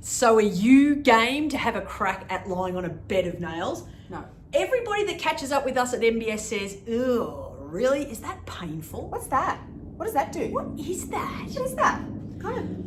So are you game to have a crack at lying on a bed of nails? No. Everybody that catches up with us at MBS says, "Ugh, really? Is that painful?" What's that? What does that do? What is that? What is that? Kind of.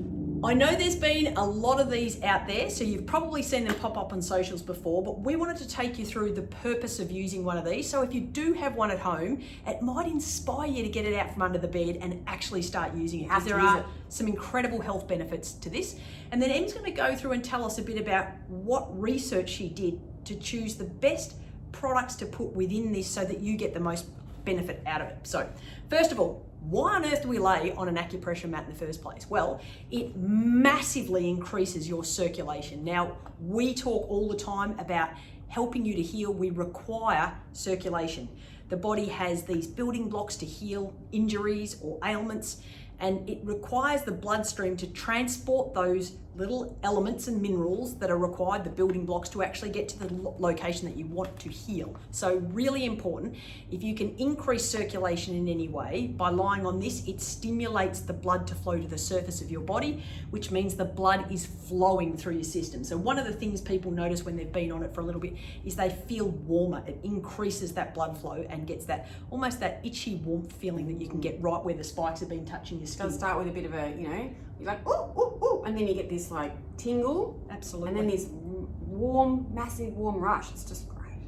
I know there's been a lot of these out there, so you've probably seen them pop up on socials before, but we wanted to take you through the purpose of using one of these. So if you do have one at home, it might inspire you to get it out from under the bed and actually start using it. Because there are some incredible health benefits to this. And then Em's going to go through and tell us a bit about what research she did to choose the best products to put within this so that you get the most benefit out of it. So first of all, why on earth do we lay on an acupressure mat in the first place? Well, it massively increases your circulation. Now, we talk all the time about helping you to heal. We require circulation. The body has these building blocks to heal injuries or ailments, and it requires the bloodstream to transport those little elements and minerals that are required, the building blocks, to actually get to the location that you want to heal. So really important, if you can increase circulation in any way, by lying on this, it stimulates the blood to flow to the surface of your body, which means the blood is flowing through your system. So one of the things people notice when they've been on it for a little bit is they feel warmer. It increases that blood flow and gets that almost that itchy warmth feeling that you can get right where the spikes have been touching your skin. It'll start with a bit of a, you're like, ooh, ooh, ooh, and then you get this like tingle. Absolutely. And then this warm, massive warm rush. It's just great.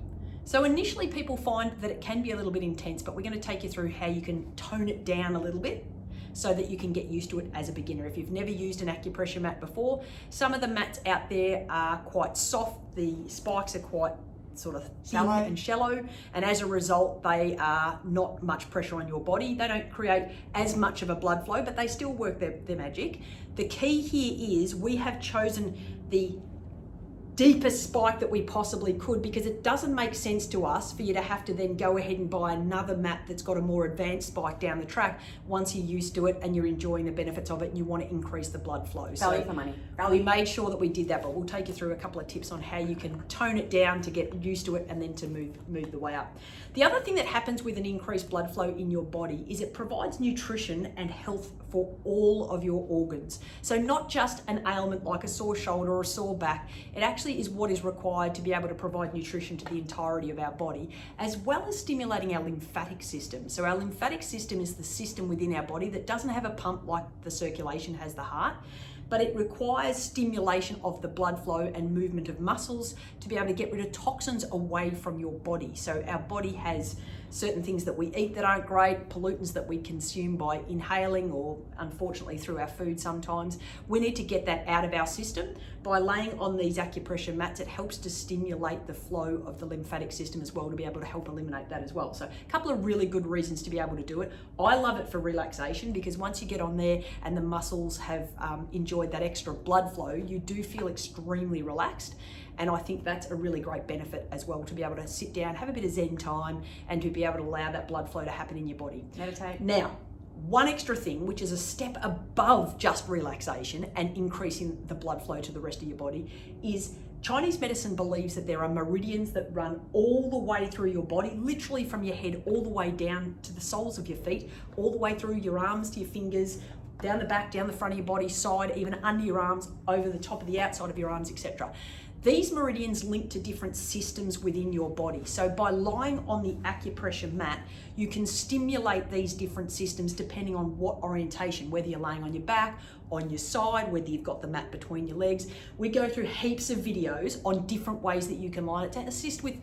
So initially people find that it can be a little bit intense, but we're going to take you through how you can tone it down a little bit so that you can get used to it as a beginner. If you've never used an acupressure mat before, some of the mats out there are quite soft. The spikes are quite sort of thin and shallow, and as a result they are not much pressure on your body. They don't create as much of a blood flow, but they still work their magic. The key here is we have chosen the deepest spike that we possibly could, because it doesn't make sense to us for you to have to then go ahead and buy another mat that's got a more advanced spike down the track once you're used to it and you're enjoying the benefits of it and you want to increase the blood flow. Value for money. We made sure that we did that, but we'll take you through a couple of tips on how you can tone it down to get used to it and then to move the way up. The other thing that happens with an increased blood flow in your body is it provides nutrition and health for all of your organs. So not just an ailment like a sore shoulder or a sore back, it actually is what is required to be able to provide nutrition to the entirety of our body, as well as stimulating our lymphatic system. So our lymphatic system is the system within our body that doesn't have a pump like the circulation has the heart, but it requires stimulation of the blood flow and movement of muscles to be able to get rid of toxins away from your body. So our body has certain things that we eat that aren't great, pollutants that we consume by inhaling or unfortunately through our food sometimes. We need to get that out of our system. By laying on these acupressure mats, it helps to stimulate the flow of the lymphatic system as well, to be able to help eliminate that as well. So a couple of really good reasons to be able to do it. I love it for relaxation, because once you get on there and the muscles have enjoyed that extra blood flow, you do feel extremely relaxed. And I think that's a really great benefit as well, to be able to sit down, have a bit of Zen time, and to be able to allow that blood flow to happen in your body. Meditate. Now, one extra thing, which is a step above just relaxation and increasing the blood flow to the rest of your body, is Chinese medicine believes that there are meridians that run all the way through your body, literally from your head all the way down to the soles of your feet, all the way through your arms to your fingers, down the back, down the front of your body, side, even under your arms, over the top of the outside of your arms, etc. These meridians link to different systems within your body. So by lying on the acupressure mat, you can stimulate these different systems depending on what orientation, whether you're laying on your back, on your side, whether you've got the mat between your legs. We go through heaps of videos on different ways that you can lie it to assist with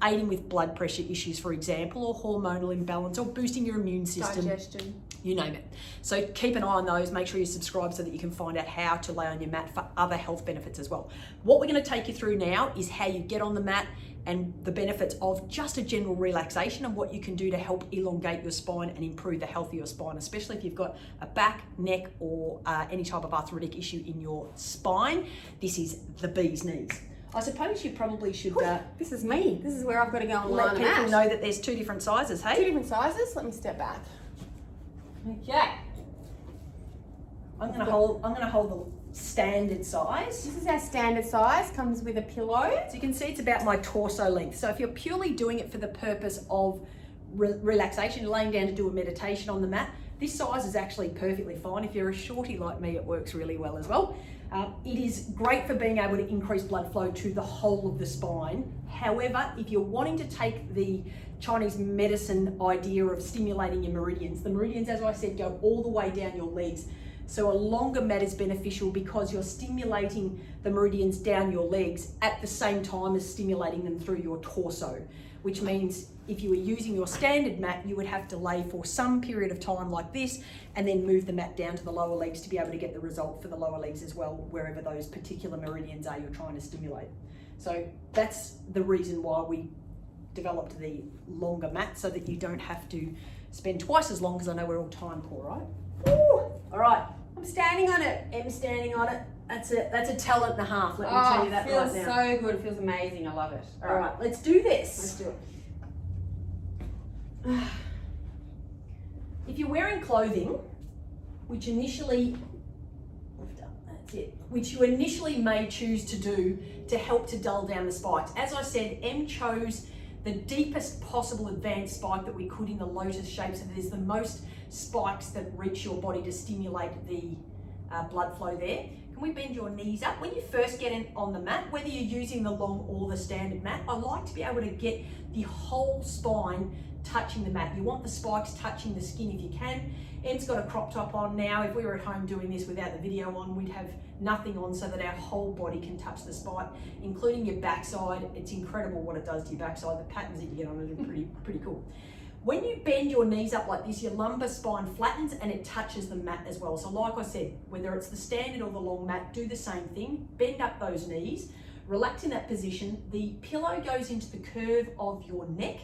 aiding with blood pressure issues, for example, or hormonal imbalance, or boosting your immune system. Digestion. You name it. So keep an eye on those. Make sure you subscribe so that you can find out how to lay on your mat for other health benefits as well. What we're going to take you through now is how you get on the mat and the benefits of just a general relaxation and what you can do to help elongate your spine and improve the health of your spine, especially if you've got a back, neck, or any type of arthritic issue in your spine. This is the bee's knees. I suppose you probably should... this is me. This is where I've got to go and let line people them know that there's two different sizes, hey? Two different sizes. Let me step back. Okay. I'm going to hold the standard size. This is our standard size. Comes with a pillow. So you can see it's about my torso length. So if you're purely doing it for the purpose of relaxation, laying down to do a meditation on the mat, this size is actually perfectly fine. If you're a shorty like me, it works really well as well. It is great for being able to increase blood flow to the whole of the spine. However, if you're wanting to take the Chinese medicine idea of stimulating your meridians, the meridians, as I said, go all the way down your legs. So a longer mat is beneficial because you're stimulating the meridians down your legs at the same time as stimulating them through your torso, which means if you were using your standard mat, you would have to lay for some period of time like this and then move the mat down to the lower legs to be able to get the result for the lower legs as well, wherever those particular meridians are you're trying to stimulate. So that's the reason why we developed the longer mat, so that you don't have to spend twice as long, because I know we're all time poor, right? Ooh, all right, I'm standing on it. Em's standing on it. That's a talent and a half, let me tell you that right now. It feels so good. It feels amazing. I love it. All right, let's do this. Let's do it. If you're wearing clothing, which you initially may choose to do to help to dull down the spikes. As I said, Em chose the deepest possible advanced spike that we could in the lotus shape, so there's the most spikes that reach your body to stimulate the blood flow there. Can we bend your knees up? When you first get in on the mat, whether you're using the long or the standard mat, I like to be able to get the whole spine touching the mat. You want the spikes touching the skin if you can. Em's got a crop top on now. If we were at home doing this without the video on, we'd have nothing on so that our whole body can touch the spike, including your backside. It's incredible what it does to your backside. The patterns that you get on it are pretty cool. When you bend your knees up like this, your lumbar spine flattens and it touches the mat as well. So like I said, whether it's the standard or the long mat, do the same thing. Bend up those knees, relax in that position. The pillow goes into the curve of your neck.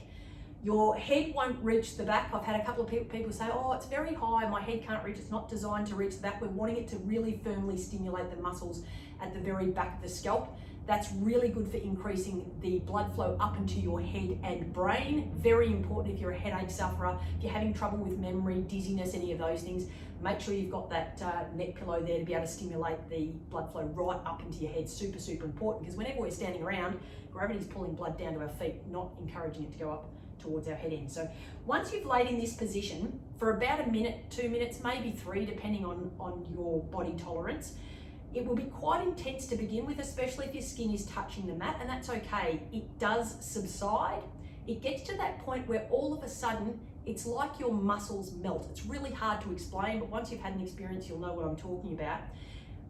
Your head won't reach the back. I've had a couple of people say, oh, it's very high, my head can't reach. It's not designed to reach the back. We're wanting it to really firmly stimulate the muscles at the very back of the scalp. That's really good for increasing the blood flow up into your head and brain. Very important if you're a headache sufferer, if you're having trouble with memory, dizziness, any of those things. Make sure you've got that neck pillow there to be able to stimulate the blood flow right up into your head. Super, super important, because whenever we're standing around, gravity's pulling blood down to our feet, not encouraging it to go up towards our head end. So once you've laid in this position for about a minute, 2 minutes, maybe 3, depending on your body tolerance, it will be quite intense to begin with, especially if your skin is touching the mat, and that's okay. It does subside. It gets to that point where all of a sudden, it's like your muscles melt. It's really hard to explain, but once you've had an experience, you'll know what I'm talking about.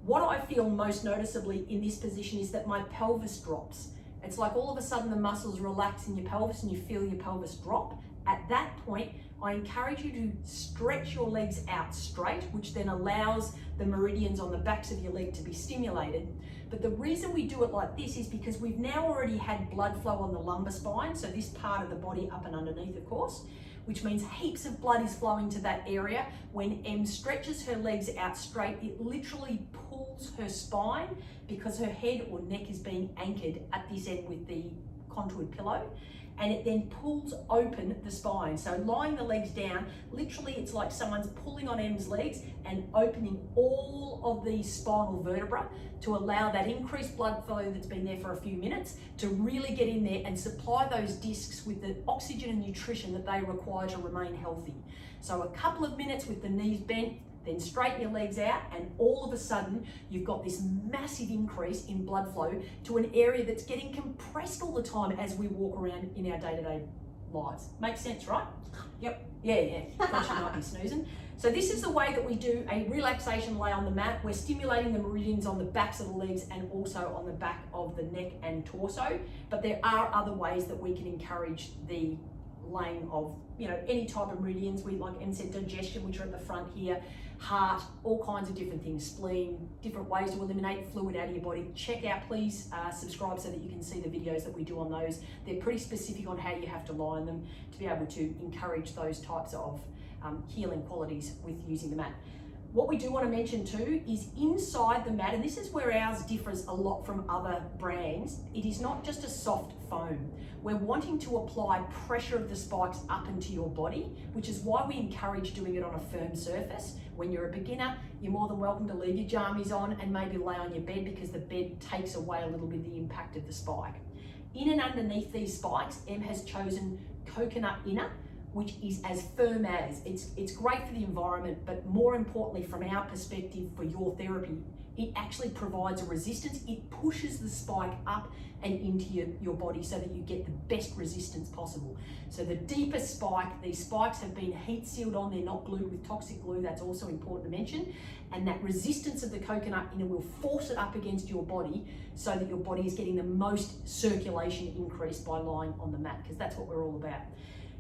What I feel most noticeably in this position is that my pelvis drops. It's like all of a sudden the muscles relax in your pelvis and you feel your pelvis drop. At that point, I encourage you to stretch your legs out straight, which then allows the meridians on the backs of your leg to be stimulated. But the reason we do it like this is because we've now already had blood flow on the lumbar spine, so this part of the body up and underneath, of course, which means heaps of blood is flowing to that area. When Em stretches her legs out straight, it literally pulls her spine because her head or neck is being anchored at this end with the contoured pillow, and it then pulls open the spine. So lying the legs down, literally it's like someone's pulling on Em's legs and opening all of the spinal vertebra to allow that increased blood flow that's been there for a few minutes to really get in there and supply those discs with the oxygen and nutrition that they require to remain healthy. So a couple of minutes with the knees bent, then straighten your legs out, and all of a sudden you've got this massive increase in blood flow to an area that's getting compressed all the time as we walk around in our day-to-day lives. Makes sense, right? Yep. Yeah. Gosh, you might be snoozing. So this is the way that we do a relaxation lay on the mat. We're stimulating the meridians on the backs of the legs and also on the back of the neck and torso. But there are other ways that we can encourage the laying of, any type of meridians. We, like Em said, digestion, which are at the front here, heart, all kinds of different things, spleen, different ways to eliminate fluid out of your body. Check out, please subscribe so that you can see the videos that we do on those. They're pretty specific on how you have to lie on them to be able to encourage those types of healing qualities with using the mat. What we do want to mention too is inside the mat, and this is where ours differs a lot from other brands, it is not just a soft foam. We're wanting to apply pressure of the spikes up into your body, which is why we encourage doing it on a firm surface. When you're a beginner, you're more than welcome to leave your jammies on and maybe lay on your bed, because the bed takes away a little bit of the impact of the spike. In and underneath these spikes, Em has chosen coconut inner, which is as firm as. It's great for the environment, but more importantly from our perspective for your therapy, it actually provides a resistance. It pushes the spike up and into your body so that you get the best resistance possible. So the deeper spike, these spikes have been heat sealed on, they're not glued with toxic glue, that's also important to mention. And that resistance of the coconut inner will force it up against your body so that your body is getting the most circulation increased by lying on the mat, because that's what we're all about.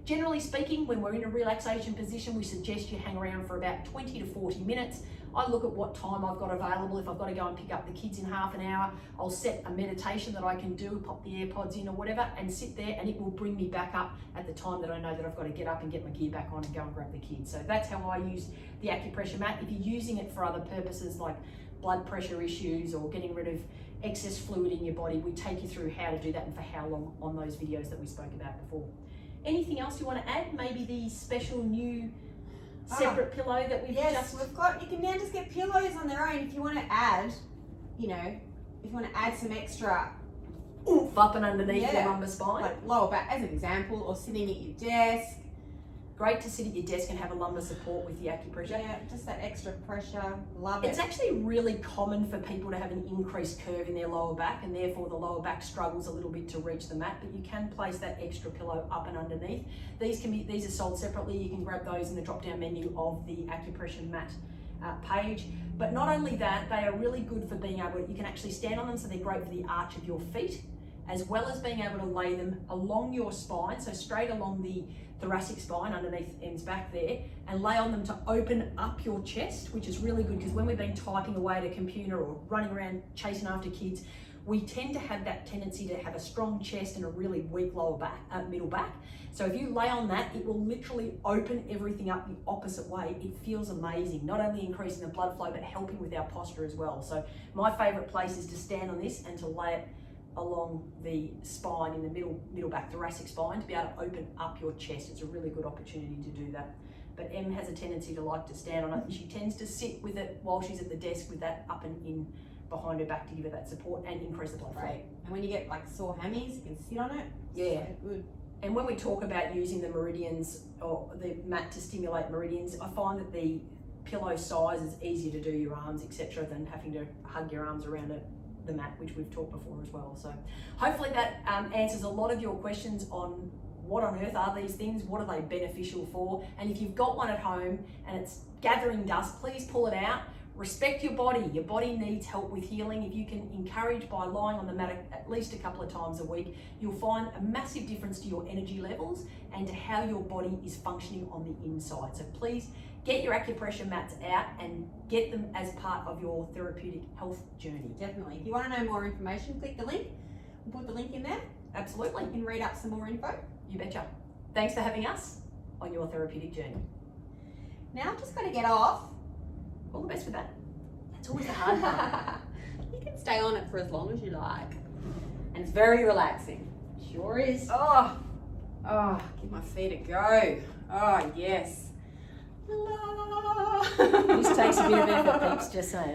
Generally speaking, when we're in a relaxation position, we suggest you hang around for about 20 to 40 minutes. I look at what time I've got available. If I've got to go and pick up the kids in half an hour, I'll set a meditation that I can do, pop the AirPods in or whatever, and sit there, and it will bring me back up at the time that I know that I've got to get up and get my gear back on and go and grab the kids. So that's how I use the acupressure mat. If you're using it for other purposes like blood pressure issues or getting rid of excess fluid in your body, we take you through how to do that and for how long on those videos that we spoke about before. Anything else you want to add? Maybe the special new separate pillow that we've we've got. You can now just get pillows on their own if you want to add, you know, if you want to add some extra oomph up and underneath the lumbar spine. Like lower back as an example, or sitting at your desk. Great to sit at your desk and have a lumbar support with the acupressure. Yeah, just that extra pressure. Love it. It's actually really common for people to have an increased curve in their lower back, and therefore the lower back struggles a little bit to reach the mat, but you can place that extra pillow up and underneath. These are sold separately. You can grab those in the drop down menu of the Acupressure Mat page. But not only that, they are really good for being able, you can actually stand on them, so they're great for the arch of your feet, as well as being able to lay them along your spine, so straight along the thoracic spine underneath M's back there, and lay on them to open up your chest, which is really good because when we've been typing away at a computer or running around chasing after kids, we tend to have that tendency to have a strong chest and a really weak lower back, middle back. So if you lay on that, it will literally open everything up the opposite way. It feels amazing, not only increasing the blood flow, but helping with our posture as well. So my favorite place is to stand on this and to lay it along the spine in the middle back thoracic spine to be able to open up your chest. It's a really good opportunity to do that. But Em has a tendency to like to stand on it. She tends to sit with it while she's at the desk with that up and in behind her back to give her that support and increase the blood flow. Right. And when you get like sore hammies, you can sit on it. Yeah. So good. And when we talk about using the meridians or the mat to stimulate meridians, I find that the pillow size is easier to do your arms, etc., than having to hug your arms around the mat, which we've talked before as well. So hopefully that answers a lot of your questions on what on earth are these things, what are they beneficial for, and if you've got one at home and it's gathering dust, please pull it out. Respect your body. Your body needs help with healing. If you can encourage by lying on the mat at least a couple of times a week, you'll find a massive difference to your energy levels and to how your body is functioning on the inside. So please get your acupressure mats out and get them as part of your therapeutic health journey. Definitely. If you want to know more information, click the link. We'll put the link in there. Absolutely. You can read up some more info. You betcha. Thanks for having us on your therapeutic journey. Now I've just got to get off. All the best with that. That's always the hard part. You can stay on it for as long as you like. And it's very relaxing. Sure is. Oh, give my feet a go. Oh, yes. This takes a bit of effort, peeps, just saying.